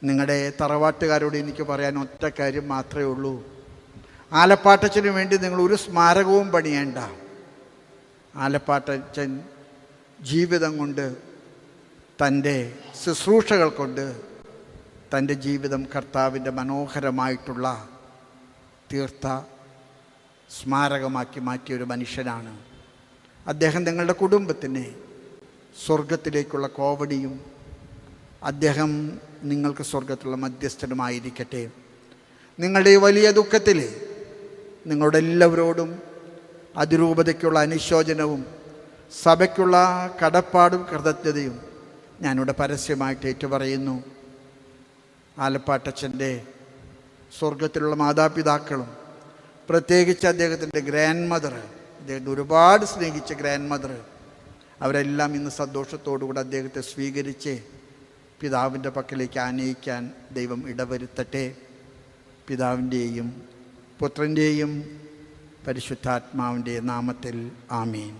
നിങ്ങളുടെ തറവാട്ടുകാരോട് എനിക്ക് പറയാൻ ഒറ്റ കാര്യം മാത്രമേ ഉള്ളൂ. ആലപ്പാട്ടച്ചന് വേണ്ടി നിങ്ങൾ ഒരു സ്മാരകവും പണിയേണ്ട. ആലപ്പാട്ടച്ചൻ ജീവിതം കൊണ്ട്, തൻ്റെ ശുശ്രൂഷകൾ കൊണ്ട് തൻ്റെ ജീവിതം കർത്താവിൻ്റെ മനോഹരമായിട്ടുള്ള തീർത്ഥ സ്മാരകമാക്കി മാറ്റിയൊരു മനുഷ്യനാണ് അദ്ദേഹം. നിങ്ങളുടെ കുടുംബത്തിന് സ്വർഗത്തിലേക്കുള്ള കോവടിയും അദ്ദേഹം നിങ്ങൾക്ക് സ്വർഗത്തിലുള്ള മധ്യസ്ഥനുമായിരിക്കട്ടെ. നിങ്ങളുടെ ഈ വലിയ ദുഃഖത്തിൽ നിങ്ങളുടെ എല്ലാവരോടും അതിരൂപതയ്ക്കുള്ള അനുശോചനവും സഭയ്ക്കുള്ള കടപ്പാടും കൃതജ്ഞതയും ഞാനിവിടെ പരസ്യമായിട്ട് ഏറ്റുപറയുന്നു. ആലപ്പാട്ടച്ചൻ്റെ സ്വർഗത്തിലുള്ള മാതാപിതാക്കളും പ്രത്യേകിച്ച് അദ്ദേഹത്തിൻ്റെ ഗ്രാൻഡ് മദർ, അദ്ദേഹത്തെ ഒരുപാട് സ്നേഹിച്ച ഗ്രാൻഡ് മദർ, അവരെല്ലാം ഇന്ന് സന്തോഷത്തോടുകൂടി അദ്ദേഹത്തെ സ്വീകരിച്ച് പിതാവിൻ്റെ പക്കലേക്ക് ആനയിക്കാൻ ദൈവം ഇടവരുത്തട്ടെ. പിതാവിൻ്റെയും പുത്രൻ്റെയും പരിശുദ്ധാത്മാവിൻ്റെ നാമത്തിൽ ആമീൻ.